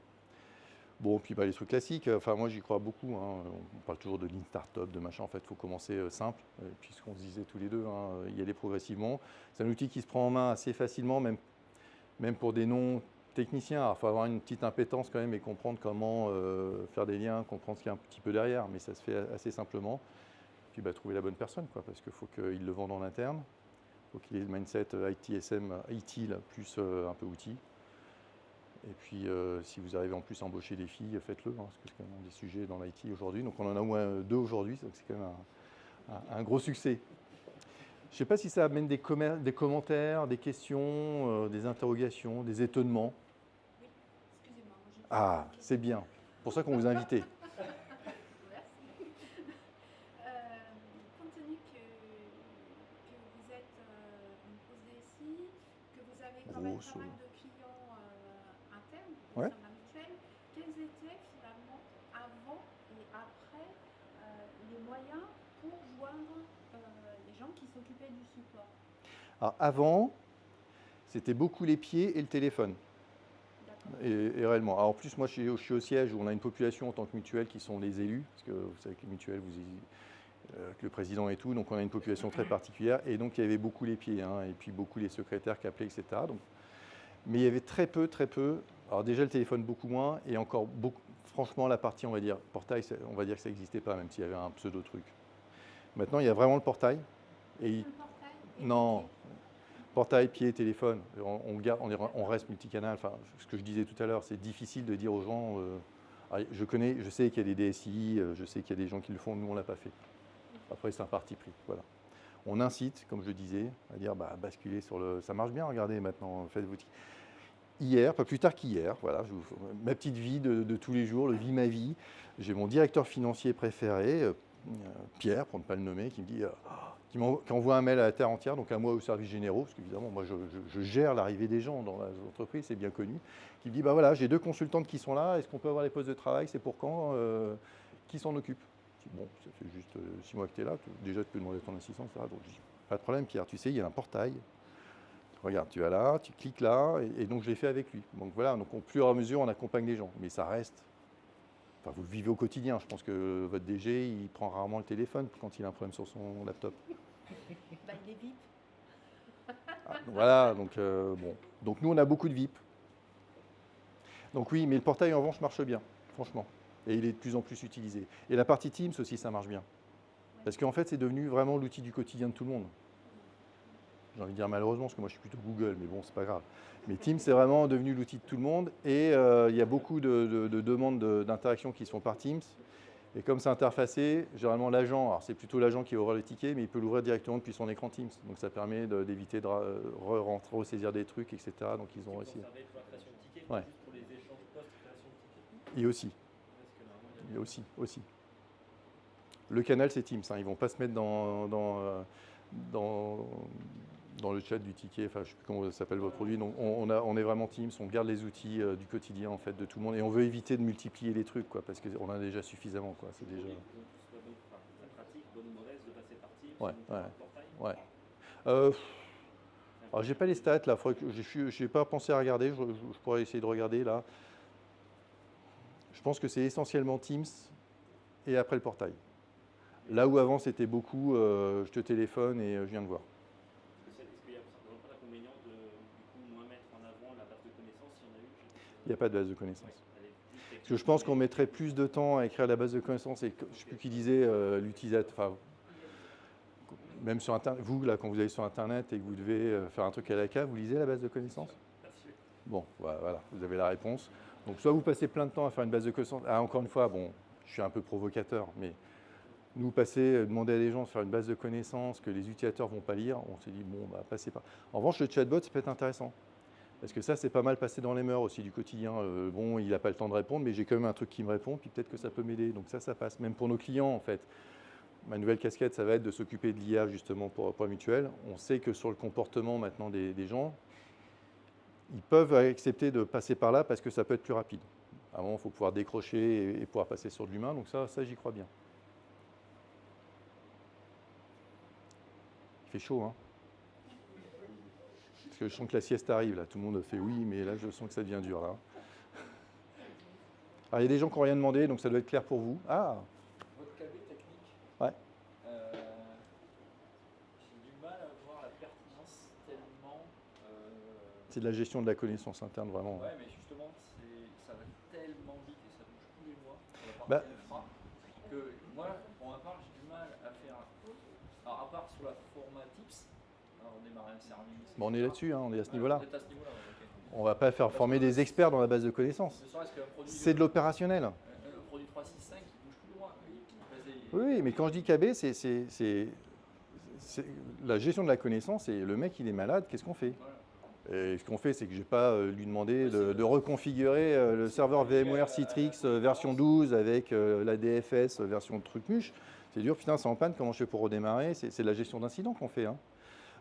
Bon, puis les trucs classiques, enfin moi j'y crois beaucoup, hein. On parle toujours de lean startup, de machin, en fait il faut commencer simple, puis ce qu'on se disait tous les deux, hein, y aller progressivement. C'est un outil qui se prend en main assez facilement, même pour des non-techniciens. Alors il faut avoir une petite impétence quand même et comprendre comment faire des liens, comprendre ce qu'il y a un petit peu derrière, mais ça se fait assez simplement. Puis trouver la bonne personne, quoi, parce qu'il faut qu'il le vende en interne, il faut qu'il ait le mindset ITSM, ITIL plus un peu outil. Et puis, si vous arrivez en plus à embaucher des filles, faites-le, hein, parce que c'est quand même des sujets dans l'IT aujourd'hui. Donc, on en a au moins 2 aujourd'hui, donc c'est quand même un gros succès. Je ne sais pas si ça amène des commentaires, des questions, des interrogations, des étonnements. Oui, excusez-moi. Ah, c'est bien. C'est pour ça qu'on vous a invité. Merci. Compte tenu que vous êtes une grosse DSI, que vous avez quand même pas mal de clients internes au sein de la mutuelle, quels étaient finalement avant et après les moyens pour joindre les gens qui s'occupaient du support? Alors, avant, c'était beaucoup les pieds et le téléphone. Et réellement. Alors, en plus, moi, je suis au siège où on a une population en tant que mutuelle qui sont les élus, parce que vous savez que les mutuelles, avec le président et tout, donc on a une population très particulière. Et donc, il y avait beaucoup les pieds, hein, et puis beaucoup les secrétaires qui appelaient, etc. Donc, mais il y avait très peu. Alors, déjà, le téléphone, beaucoup moins, et encore beaucoup. Franchement, la partie, on va dire, portail, on va dire que ça n'existait pas, même s'il y avait un pseudo-truc. Maintenant, il y a vraiment le portail. Et non. Portail, pied, téléphone, on reste multicanal. Enfin, ce que je disais tout à l'heure, c'est difficile de dire aux gens. Je sais qu'il y a des DSI, je sais qu'il y a des gens qui le font, nous on ne l'a pas fait. Après, c'est un parti pris. Voilà. On incite, comme je disais, à dire basculer sur le. Ça marche bien, regardez maintenant, faites votre. Hier, pas plus tard qu'hier, voilà, ma petite vie de tous les jours, le vie ma vie. J'ai mon directeur financier préféré, Pierre, pour ne pas le nommer, qui me dit. Qui envoie un mail à la terre entière, donc à moi aux services généraux, parce qu'évidemment, moi, je gère l'arrivée des gens dans l'entreprise, c'est bien connu, qui me dit, voilà, j'ai 2 consultantes qui sont là, est-ce qu'on peut avoir les postes de travail, c'est pour quand, qui s'en occupe? Je dis, bon, ça fait juste 6 mois que tu es là, déjà tu peux demander ton assistance, etc. Donc je dis, pas de problème Pierre, tu sais, il y a un portail, regarde, tu vas là, tu cliques là, et donc je l'ai fait avec lui. Donc voilà, donc au fur et à mesure, on accompagne les gens, mais ça reste. Enfin, vous le vivez au quotidien. Je pense que votre DG, il prend rarement le téléphone quand il a un problème sur son laptop. Il est VIP. Voilà, donc bon. Donc nous, on a beaucoup de VIP. Donc oui, mais le portail en revanche marche bien, franchement. Et il est de plus en plus utilisé. Et la partie Teams aussi, ça marche bien. Parce qu'en fait, c'est devenu vraiment l'outil du quotidien de tout le monde. J'ai envie de dire malheureusement, parce que moi je suis plutôt Google, mais bon, c'est pas grave. Mais Teams, c'est vraiment devenu l'outil de tout le monde. Et il y a beaucoup de demandes d'interaction qui se font par Teams. Et comme c'est interfacé, généralement l'agent, alors c'est plutôt l'agent qui ouvre le ticket, mais il peut l'ouvrir directement depuis son écran Teams. Donc ça permet d'éviter de ressaisir des trucs, etc. Donc ils ont réussi. Ouais. Juste pour les échanges post-création de tickets. Et aussi. Il y a aussi. Le canal, c'est Teams. Hein. Ils ne vont pas se mettre dans le chat du ticket, enfin je ne sais plus comment ça s'appelle votre produit, donc on est vraiment Teams, on garde les outils du quotidien en fait de tout le monde et on veut éviter de multiplier les trucs quoi, parce qu'on a déjà suffisamment quoi, c'est déjà. La pratique, bonne ou mauvaise, de passer par Teams, Ouais. Alors j'ai pas les stats là, je n'ai pas pensé à regarder, je pourrais essayer de regarder là. Je pense que c'est essentiellement Teams et après le portail. Là où avant c'était beaucoup, je te téléphone et je viens de voir. Il n'y a pas de base de connaissances. Parce que je pense qu'on mettrait plus de temps à écrire la base de connaissances et je ne sais plus qui disait l'utilisateur. Enfin, même sur Internet, vous là, quand vous allez sur Internet et que vous devez faire un truc à la cave, vous lisez la base de connaissances? Bon, voilà, vous avez la réponse. Donc soit vous passez plein de temps à faire une base de connaissances. Ah, encore une fois, bon, je suis un peu provocateur, mais nous demander à des gens de faire une base de connaissances que les utilisateurs ne vont pas lire, on s'est dit bon, passez pas. En revanche, le chatbot, ça peut être intéressant. Parce que ça, c'est pas mal passé dans les mœurs aussi du quotidien. Bon, il n'a pas le temps de répondre, mais j'ai quand même un truc qui me répond, puis peut-être que ça peut m'aider. Donc ça passe. Même pour nos clients, en fait. Ma nouvelle casquette, ça va être de s'occuper de l'IA, justement, pour la mutuelle. On sait que sur le comportement, maintenant, des gens, ils peuvent accepter de passer par là parce que ça peut être plus rapide. À un moment, il faut pouvoir décrocher et pouvoir passer sur de l'humain. Donc ça j'y crois bien. Il fait chaud, hein. Parce que je sens que la sieste arrive, là. Tout le monde fait oui, mais là, je sens que ça devient dur, là. Alors, il y a des gens qui n'ont rien demandé, donc ça doit être clair pour vous. Ah, Votre KB technique, ouais. j'ai du mal à voir la pertinence tellement. C'est de la gestion de la connaissance interne, vraiment. Ouais, mais justement, ça va tellement vite et ça bouge tous les mois sur la Bah. partie infra que moi, pour ma part, j'ai du mal à faire. Alors, à part sur la format tips, alors, on démarre un service. Bon, on est là-dessus, hein, on est à ce niveau-là. Vous êtes à ce niveau-là, ouais, ok. On ne va pas faire former des experts dans la base de connaissances. Ne serait-ce qu'un produit C'est de l'opérationnel. Un produit 365 qui bouge tous les mois. Oui, mais quand je dis KB, c'est la gestion de la connaissance et le mec, il est malade, qu'est-ce qu'on fait? Et ce qu'on fait, c'est que je ne vais pas lui demander de reconfigurer le serveur VMware Citrix version 12 avec la DFS version truc-muche. C'est dur, putain, c'est en panne, comment je fais pour redémarrer? C'est de la gestion d'incident qu'on fait, hein.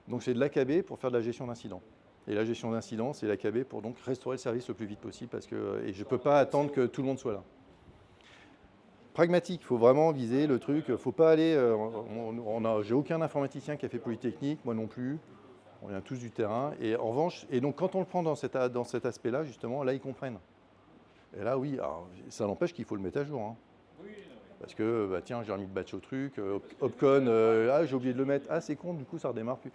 Donc c'est de l'AKB pour faire de la gestion d'incident. Et la gestion d'incident, c'est l'AKB pour donc restaurer le service le plus vite possible parce que et je ne peux pas attendre que tout le monde soit là. Pragmatique, il faut vraiment viser le truc, il ne faut pas aller. J'ai aucun informaticien qui a fait Polytechnique, moi non plus. On vient tous du terrain. Et en revanche, et donc quand on le prend dans cet aspect-là, justement, là ils comprennent. Et là, oui, alors, ça n'empêche qu'il faut le mettre à jour, hein. Parce que, bah, tiens, j'ai remis le batch au truc, Opcon, j'ai oublié de le mettre, c'est con, du coup ça redémarre plus.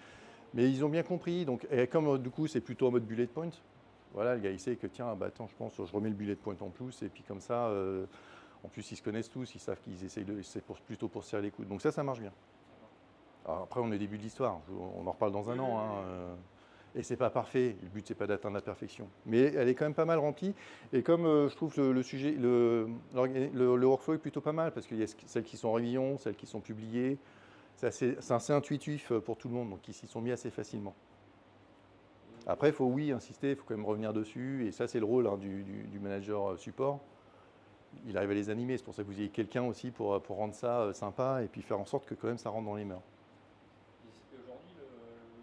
Mais ils ont bien compris, donc, et comme du coup c'est plutôt en mode bullet point, voilà, le gars il sait que tiens, bah, attends, je pense, je remets le bullet point en plus, et puis comme ça, en plus ils se connaissent tous, ils savent qu'ils essayent c'est plutôt pour serrer les coudes. Donc ça marche bien. Alors après, on est au début de l'histoire, on en reparle dans un an, hein, et c'est pas parfait, le but c'est pas d'atteindre la perfection. Mais elle est quand même pas mal remplie, et comme je trouve le sujet, le workflow est plutôt pas mal, parce qu'il y a celles qui sont en révision, celles qui sont publiées, c'est assez intuitif pour tout le monde, donc ils s'y sont mis assez facilement. Après, il faut insister, il faut quand même revenir dessus, et ça c'est le rôle, hein, du manager support. Il arrive à les animer, c'est pour ça que vous ayez quelqu'un aussi pour rendre ça sympa, et puis faire en sorte que quand même ça rentre dans les mœurs. Aujourd'hui, le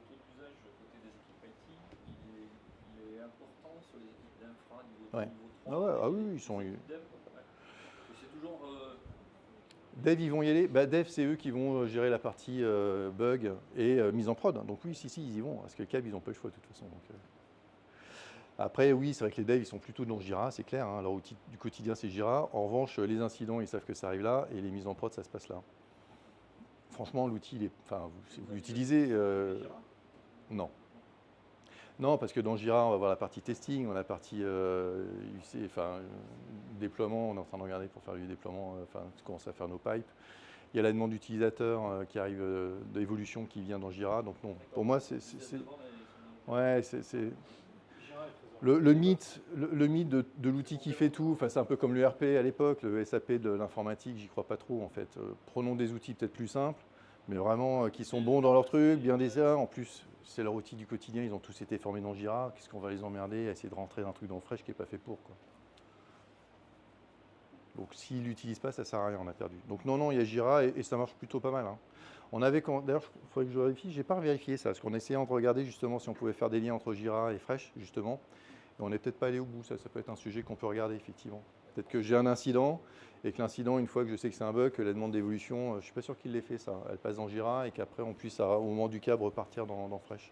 taux d'usage côté des équipes IT, il est important sur les équipes d'infra niveau 3. Oui, ils sont. C'est toujours. Dev, ils vont y aller. Bah, Dev, c'est eux qui vont gérer la partie bug et mise en prod. Donc oui, si, ils y vont. Parce que Cab, ils n'ont pas le choix de toute façon. Donc, après, oui, c'est vrai que les devs, ils sont plutôt dans Jira, c'est clair, hein. Leur outil du quotidien, c'est Jira. En revanche, les incidents, ils savent que ça arrive là. Et les mises en prod, ça se passe là. Franchement, l'outil, vous l'utilisez. Non. Non, parce que dans Jira, on va voir la partie testing, on a la partie déploiement, on est en train de regarder pour faire du déploiement, commencer à faire nos pipes. Il y a la demande d'utilisateur qui arrive d'évolution qui vient dans Jira. Donc non, pour moi, c'est le mythe de l'outil qui fait tout. Enfin, c'est un peu comme l'ERP à l'époque, le SAP de l'informatique, j'y crois pas trop en fait. Prenons des outils peut-être plus simples, mais vraiment qui sont bons dans leur truc, bien déjà. En plus, c'est leur outil du quotidien, ils ont tous été formés dans Jira. Qu'est-ce qu'on va les emmerder à essayer de rentrer un truc dans Fresh qui n'est pas fait pour, quoi. Donc s'ils ne l'utilisent pas, ça ne sert à rien, on a perdu. Donc non, il y a Jira et ça marche plutôt pas mal, hein. D'ailleurs, il faudrait que je vérifie, je n'ai pas vérifié ça, parce qu'on essayait de regarder justement si on pouvait faire des liens entre Jira et Fresh, justement. Et on n'est peut-être pas allé au bout, ça peut être un sujet qu'on peut regarder, effectivement. Peut-être que j'ai un incident, et que l'incident, une fois que je sais que c'est un bug, que la demande d'évolution, je ne suis pas sûr qu'il l'ait fait ça. Elle passe dans Jira et qu'après on puisse, au moment du câble, repartir dans Fresh.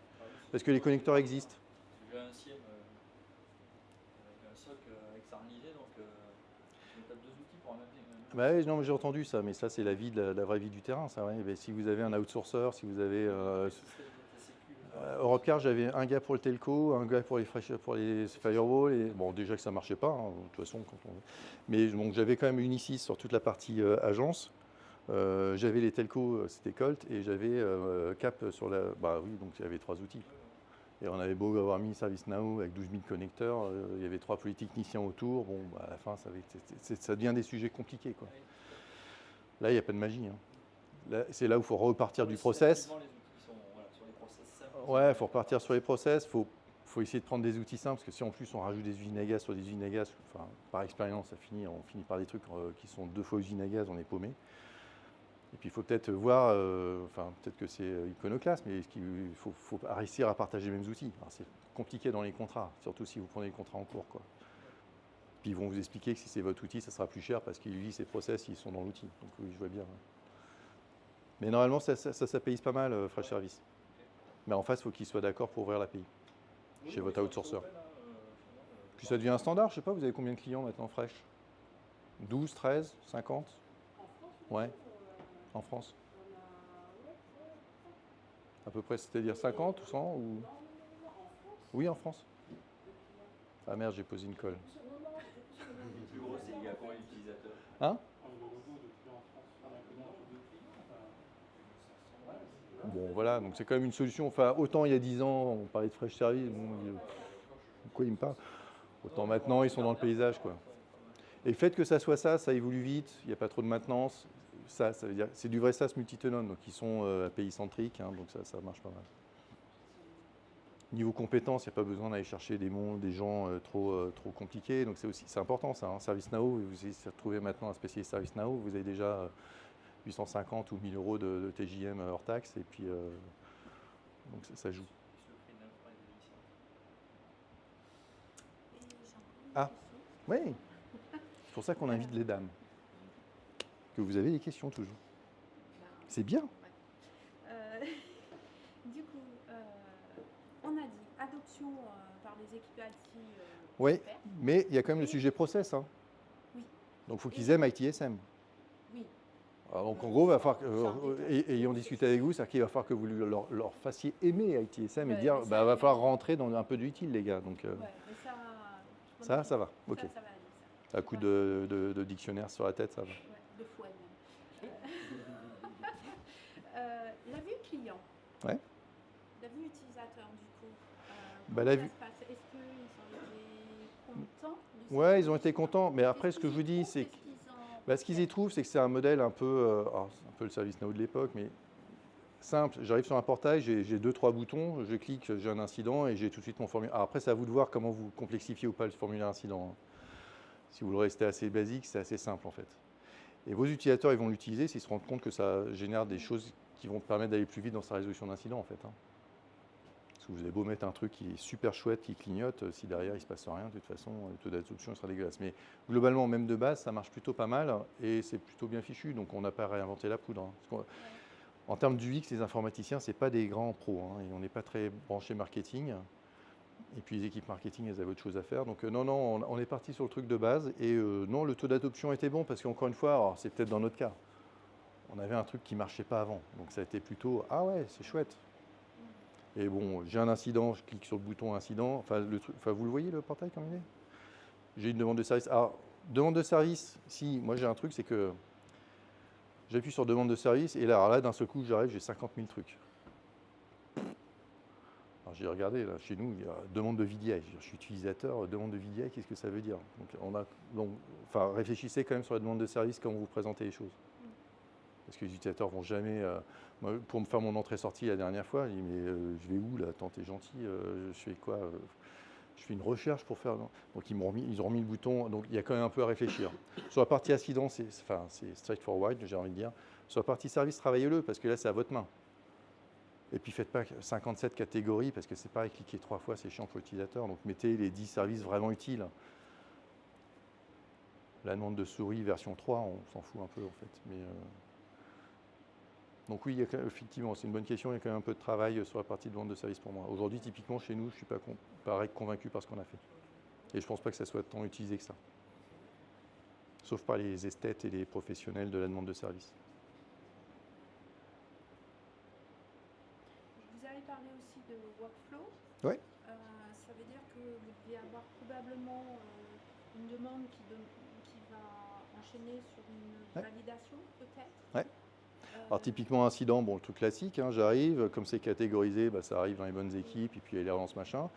Parce que les connecteurs existent. J'ai un SIEM avec un SOC externalisé, donc on tape deux outils pour un même. Bah oui, non, j'ai entendu ça, mais ça c'est la vraie vie du terrain, ça. Ouais. Si vous avez un outsourceur, si vous avez Europcar, j'avais un gars pour le telco, un gars pour les firewalls, et bon déjà que ça marchait pas, hein, de toute façon mais donc j'avais quand même Unisys sur toute la partie agence. J'avais les telcos, c'était Colt, et j'avais Cap sur la. Bah oui, donc il y avait 3 outils. Et on avait beau avoir mis ServiceNow avec 12 000 connecteurs, il y avait 3 polytechniciens autour. Bon, bah, à la fin, ça devient des sujets compliqués, quoi. Là, il n'y a pas de magie, hein. C'est là où il faut repartir du process. Ouais, il faut repartir sur les process. Il faut essayer de prendre des outils simples, parce que si en plus on rajoute des usines à gaz sur des usines à gaz, par expérience, on finit par des trucs qui sont 2 fois usines à gaz, on est paumé. Et puis il faut peut-être voir, peut-être que c'est iconoclaste, mais il faut réussir à partager les mêmes outils. C'est compliqué dans les contrats, surtout si vous prenez les contrats en cours, quoi. Puis ils vont vous expliquer que si c'est votre outil, ça sera plus cher parce qu'ils lisent ces process, ils sont dans l'outil. Donc oui, je vois bien. Mais normalement, ça s'APIse pas mal, Fresh Service. Mais en face, il faut qu'ils soient d'accord pour ouvrir l'API chez votre outsourceur. Puis ça devient un standard, je sais pas, vous avez combien de clients maintenant Fresh 12, 13, 50 Ouais, en France. À peu près, c'est-à-dire 50 ou 100 ou... Oui, en France. Ah merde, j'ai posé une colle. Le plus gros, c'est il y a combien d'utilisateurs? Hein? Bon, voilà, donc c'est quand même une solution. Enfin, autant il y a 10 ans, on parlait de Fresh Service, bon, quoi il me parle? Autant maintenant, ils sont dans le paysage, quoi. Et le fait que ça soit ça évolue vite, il n'y a pas trop de maintenance. Ça veut dire, c'est du vrai SaaS multitenant, donc ils sont API centriques, hein, donc ça marche pas mal. Niveau compétences, il n'y a pas besoin d'aller chercher des gens trop compliqués, donc c'est important ça. Hein. ServiceNow, vous essayez de retrouver maintenant un spécialiste ServiceNow, vous avez déjà 850 ou 1000 euros de TJM hors taxe, et puis donc ça joue. Ah, oui, c'est pour ça qu'on invite les dames. Que vous avez des questions toujours. C'est bien. Du coup, on a dit adoption par les équipes IT. Oui, super. mais il y a quand même le sujet process. Hein. Oui. Donc il faut qu'ils aiment ITSM. Oui. Alors, donc en gros, il va falloir ayant discuté avec vous, c'est-à-dire qu'il va falloir que vous leur fassiez aimer ITSM et Ouais, dire, mais bah, va falloir rentrer dans un peu d'utile, les gars. Donc Ouais, mais ça va. ça Ok. va aller, ça. À coup de dictionnaire sur la tête, ça va. Ouais, de fouet même. La vue client. Ouais. La vue utilisateur, du coup. Bah, Comment la ça vue- se passe? Est-ce qu'ils ont été contents de Ouais, cette ils ont été solution? contents, mais après, Qu'est-ce ce que je vous dis, c'est que qu'ils en bah, ce qu'ils y trouvent, c'est que c'est un modèle un peu, alors, c'est un peu le ServiceNow de l'époque, mais simple. J'arrive sur un portail, j'ai 2-3 boutons, je clique, j'ai un incident et j'ai tout de suite mon formulaire. Alors après, c'est à vous de voir comment vous complexifiez ou pas le formulaire incident. Hein. Si vous le restez assez basique, c'est assez simple en fait. Et vos utilisateurs, ils vont l'utiliser s'ils se rendent compte que ça génère des choses qui vont permettre d'aller plus vite dans sa résolution d'incident en fait. Hein. Parce que vous avez beau mettre un truc qui est super chouette, qui clignote, si derrière il ne se passe rien, de toute façon, le taux d'adoption sera dégueulasse. Mais globalement, même de base, ça marche plutôt pas mal et c'est plutôt bien fichu, donc on n'a pas réinventé la poudre. Hein. En termes du UX, les informaticiens, ce n'est pas des grands pros, hein, et on n'est pas très branché marketing. Et puis les équipes marketing, elles avaient autre chose à faire. Donc non, on est parti sur le truc de base. Et non, le taux d'adoption était bon parce qu'encore une fois, c'est peut-être dans notre cas. On avait un truc qui ne marchait pas avant. Donc ça a été plutôt, ah ouais, c'est chouette. Et bon, j'ai un incident, je clique sur le bouton incident. Enfin, vous le voyez le portail comme il est? J'ai une demande de service. Alors, demande de service, si, moi j'ai un truc, c'est que j'appuie sur demande de service et là d'un seul coup, j'arrive, j'ai 50 000 trucs. Alors j'ai regardé, là, chez nous, il y a demande de VDI. Je suis utilisateur, demande de VDI, qu'est-ce que ça veut dire? Réfléchissez quand même sur la demande de service quand vous présentez les choses. Parce que les utilisateurs vont jamais... moi, pour me faire mon entrée-sortie la dernière fois, j'ai dit, mais je vais où là? Attends, t'es gentil, je fais quoi? Je fais une recherche pour faire... Non. Donc ils ont remis le bouton, donc il y a quand même un peu à réfléchir. Sur la partie incident, c'est straightforward, j'ai envie de dire. Sur la partie service, travaillez-le, parce que là, c'est à votre main. Et puis faites pas 57 catégories, parce que c'est pareil, cliquer 3 fois, c'est chiant pour l'utilisateur. Donc mettez les 10 services vraiment utiles. La demande de souris version 3, on s'en fout un peu en fait. Mais, donc oui, effectivement, c'est une bonne question, il y a quand même un peu de travail sur la partie de vente de service pour moi. Aujourd'hui, typiquement, chez nous, je ne suis pas pareil convaincu par ce qu'on a fait. Et je ne pense pas que ça soit tant utilisé que ça. Sauf par les esthètes et les professionnels de la demande de service. Vous avez parlé aussi de workflow. Oui. Ça veut dire que vous devez avoir probablement une demande qui va enchaîner sur une validation, peut-être. Ouais. Alors typiquement incident, bon, le truc classique, hein, j'arrive, comme c'est catégorisé, bah, ça arrive dans les bonnes équipes, et puis il y a les relances machin.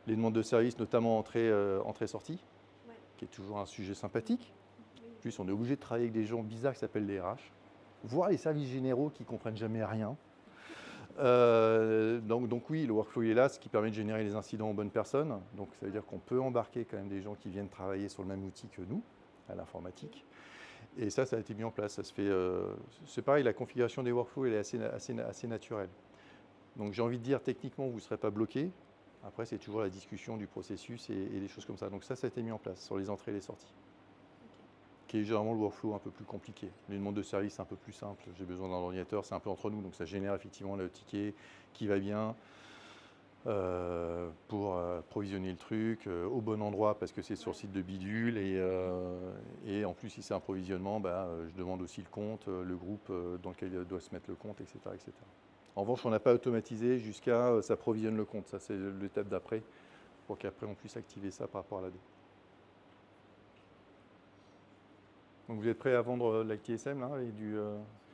Les demandes de service, notamment entrée-sortie, Ouais. qui est toujours un sujet sympathique. Oui. En plus, on est obligé de travailler avec des gens bizarres qui s'appellent les RH, voire les services généraux qui ne comprennent jamais rien. Donc oui, le workflow est là, ce qui permet de générer les incidents aux bonnes personnes. Donc ça veut dire qu'on peut embarquer quand même des gens qui viennent travailler sur le même outil que nous, à l'informatique. Et ça a été mis en place. Ça se fait. C'est pareil, la configuration des workflows elle est assez naturelle. Donc j'ai envie de dire, techniquement, vous ne serez pas bloqué. Après, c'est toujours la discussion du processus et des choses comme ça. Donc ça a été mis en place sur les entrées et les sorties. Qui est généralement le workflow un peu plus compliqué. Les demandes de service, c'est un peu plus simple. J'ai besoin d'un ordinateur, c'est un peu entre nous. Donc ça génère effectivement le ticket qui va bien pour provisionner le truc au bon endroit parce que c'est sur le site de bidule. Et en plus, si c'est un provisionnement, je demande aussi le compte, le groupe dans lequel doit se mettre le compte, etc. etc. En revanche, on n'a pas automatisé jusqu'à ça provisionne le compte. Ça, c'est l'étape d'après pour qu'après on puisse activer ça par rapport à l'AD. Donc vous êtes prêts à vendre l'ITSM là, et du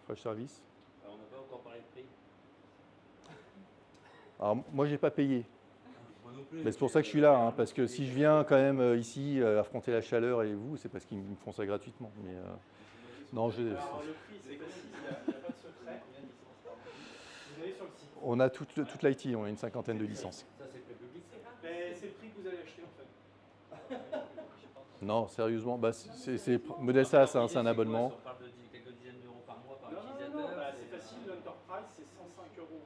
Fresh Service? Alors, on n'a pas encore parlé de prix. Alors moi, j'ai pas payé. Moi non plus. Mais c'est pour ça que je suis là, hein, parce que si je viens quand même ici affronter la chaleur et vous, c'est parce qu'ils me font ça gratuitement. Mais non, Alors, le prix, c'est facile, il n'y a pas de secret. Vous allez sur le site. on a toute l'IT, on a une cinquantaine de licences. Ça, c'est le public. Mais c'est le prix que vous allez acheter en fait. Non, sérieusement, c'est modèle SaaS, hein, c'est un abonnement. On parle de quelques dizaines d'euros par mois par Non, utilisateur. bah, c'est facile, l'Enterprise, c'est 105 euros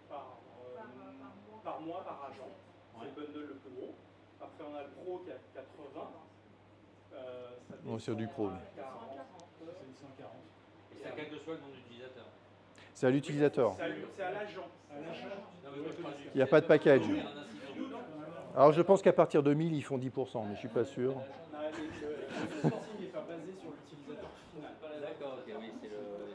par mois par agent. C'est le bundle le plus gros. Après, on a le Pro qui est à 80. Non, c'est du Pro. C'est 140. Et ça quel que soit le nom d'utilisateur. C'est à l'utilisateur. C'est à l'agent. Il n'y a pas de package. Alors je pense qu'à partir de 1000, ils font 10%, mais je ne suis pas sûr. Le consulting n'est pas basé sur l'utilisateur final. D'accord, ok, oui,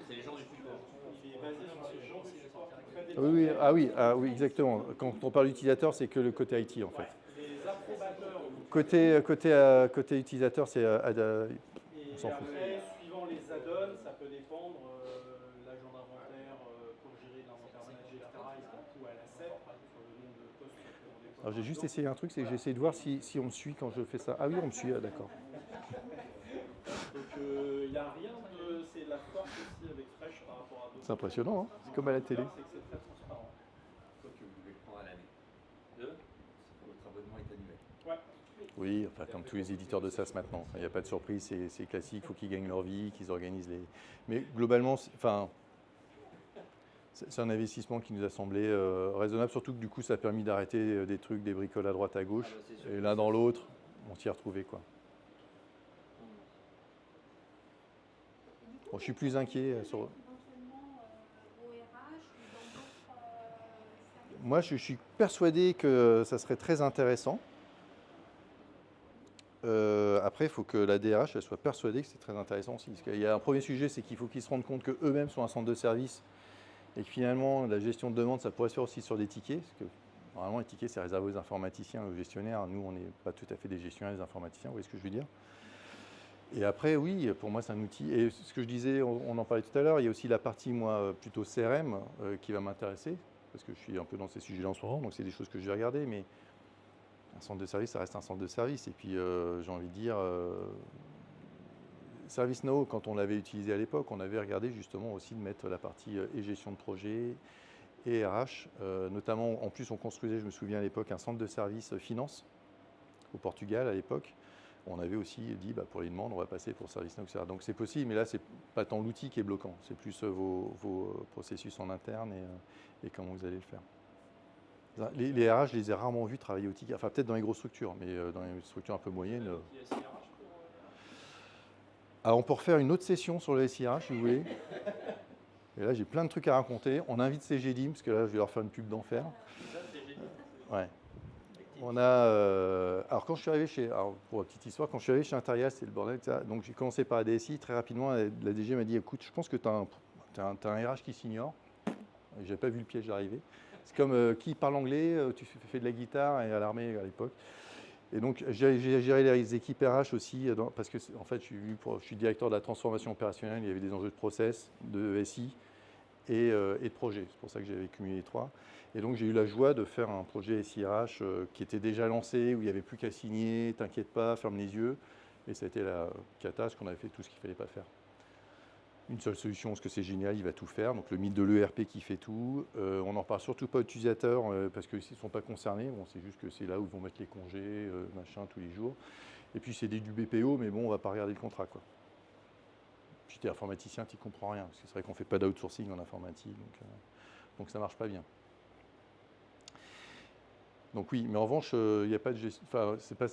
c'est les gens du support. Il est basé sur ces gens du support très Oui, oui, oui, exactement. Quand on parle d'utilisateur, c'est que le côté IT en fait. Les approbateurs. Côté utilisateur, c'est on Et s'en fout. après, suivant les add-ons, ça peut dépendre. L'agent d'inventaire pour gérer l'inventaire managé, etc. Il a un coût à la CEP sur le nombre de postes qu'on déploie. Alors j'ai juste essayé un truc, c'est que j'ai essayé de voir si on me suit quand je fais ça. Ah oui, on me suit, d'accord. Donc il n'y a rien de. C'est la force aussi avec Fresh par rapport à d'autres. C'est impressionnant, hein, c'est comme à la télé. C'est que c'est très transparent. Quoi que vous devez le prendre à l'année. Votre abonnement est annuel. Ouais. Oui, enfin comme tous les éditeurs de SaaS maintenant. Il n'y a pas de surprise, c'est classique, il faut qu'ils gagnent leur vie, qu'ils organisent les... Mais globalement, c'est un investissement qui nous a semblé raisonnable, surtout que du coup ça a permis d'arrêter des trucs, des bricoles à droite à gauche, et l'un dans l'autre, on s'y est retrouvé quoi. Bon, je suis plus inquiet sur... Moi, je suis persuadé que ça serait très intéressant. Après, il faut que la DRH elle soit persuadée que c'est très intéressant aussi. Parce qu'il y a un premier sujet, c'est qu'il faut qu'ils se rendent compte qu'eux-mêmes sont un centre de service et que finalement, la gestion de demande, ça pourrait se faire aussi sur des tickets. Parce que normalement, les tickets, c'est réservé aux informaticiens, aux gestionnaires. Nous, on n'est pas tout à fait des gestionnaires, des informaticiens, vous voyez ce que je veux dire. Et après, oui, pour moi, c'est un outil. Et ce que je disais, on en parlait tout à l'heure, il y a aussi la partie, moi, plutôt CRM qui va m'intéresser. Parce que je suis un peu dans ces sujets-là en ce moment, donc c'est des choses que je vais regarder. Mais un centre de service, ça reste un centre de service. Et puis, j'ai envie de dire, ServiceNow, quand on l'avait utilisé à l'époque, on avait regardé justement aussi de mettre la partie et gestion de projet et RH. Notamment, en plus, on construisait, je me souviens à l'époque, un centre de service finance au Portugal à l'époque. On avait aussi dit, pour les demandes, on va passer pour ServiceNow, etc. Donc c'est possible, mais là, c'est pas tant l'outil qui est bloquant, c'est plus vos processus en interne et comment vous allez le faire. Les RH, je les ai rarement vus travailler au ticket, enfin peut-être dans les grosses structures, mais dans les structures un peu moyennes. Alors on peut refaire une autre session sur le SIRH si vous voulez. Et là j'ai plein de trucs à raconter. On invite CGDIM, parce que là je vais leur faire une pub d'enfer. Ouais. On a, alors quand je suis arrivé pour la petite histoire, quand je suis arrivé chez Interia, c'était le bordel, etc. Donc j'ai commencé par la DSI, très rapidement, la DG m'a dit, écoute, je pense que tu as un RH qui s'ignore. J'avais pas vu le piège arriver. C'est comme qui parle anglais, tu fais de la guitare et à l'armée à l'époque. Et donc j'ai géré les équipes RH aussi, parce que en fait je suis directeur de la transformation opérationnelle, il y avait des enjeux de process, de SI et de projet. C'est pour ça que j'avais cumulé les trois. Et donc j'ai eu la joie de faire un projet SIRH qui était déjà lancé, où il n'y avait plus qu'à signer, t'inquiète pas, ferme les yeux. Et ça a été la cata, parce qu'on avait fait tout ce qu'il ne fallait pas faire. Une seule solution, parce que c'est génial, il va tout faire. Donc le mythe de l'ERP qui fait tout. On n'en parle surtout pas aux utilisateurs, parce qu'ils ne sont pas concernés. Bon, c'est juste que c'est là où ils vont mettre les congés, machin, tous les jours. Et puis c'est du BPO, mais bon, on ne va pas regarder le contrat, quoi. Puis tu es informaticien, tu n'y comprends rien. Parce que c'est vrai qu'on ne fait pas d'outsourcing en informatique, donc ça ne marche pas bien. Donc oui, mais en revanche, il n'y a pas de gestion. Enfin, c'est pas.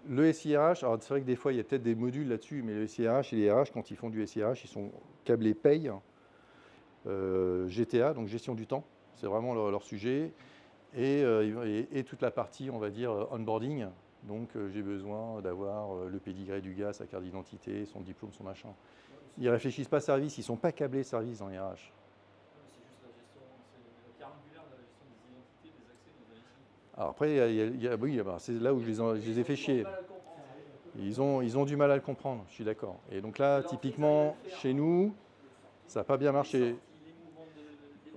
Le SIRH, alors c'est vrai que des fois, il y a peut-être des modules là-dessus, mais le SIRH et les RH, quand ils font du SIRH, ils sont câblés paye, GTA, donc gestion du temps, c'est vraiment leur sujet, et toute la partie, on va dire, onboarding. Donc j'ai besoin d'avoir le pédigré du gars, sa carte d'identité, son diplôme, son machin. Ils ne réfléchissent pas service, ils ne sont pas câblés service dans les RH. C'est juste la gestion, c'est la pierre angulaire de la gestion des identités, des accès, des ASI. Alors après, oui, c'est là où je les ai fait chier. Ils ont du mal à le comprendre, je suis d'accord. Et donc là, typiquement, chez nous, ça n'a pas bien marché.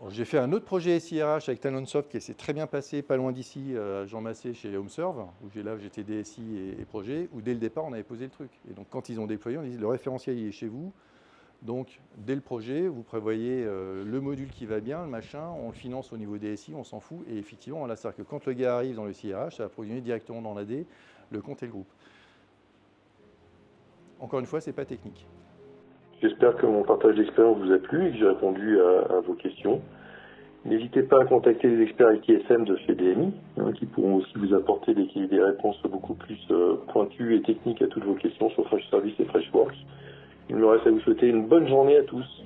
J'ai fait un autre projet SIRH avec Talonsoft qui s'est très bien passé, pas loin d'ici, à Jean Massé chez HomeServe, où j'étais DSI et projet, où dès le départ, on avait posé le truc. Et donc quand ils ont déployé, on dit le référentiel il est chez vous. Donc dès le projet, vous prévoyez le module qui va bien, le machin, on le finance au niveau DSI, on s'en fout. Et effectivement, là, c'est-à-dire que quand le gars arrive dans le SIRH, ça va provisionner directement dans l'AD, le compte et le groupe. Encore une fois, ce n'est pas technique. J'espère que mon partage d'expérience vous a plu et que j'ai répondu à vos questions. N'hésitez pas à contacter les experts ITSM de chez DMI, qui pourront aussi vous apporter des réponses beaucoup plus pointues et techniques à toutes vos questions sur Fresh Service et Freshworks. Il me reste à vous souhaiter une bonne journée à tous.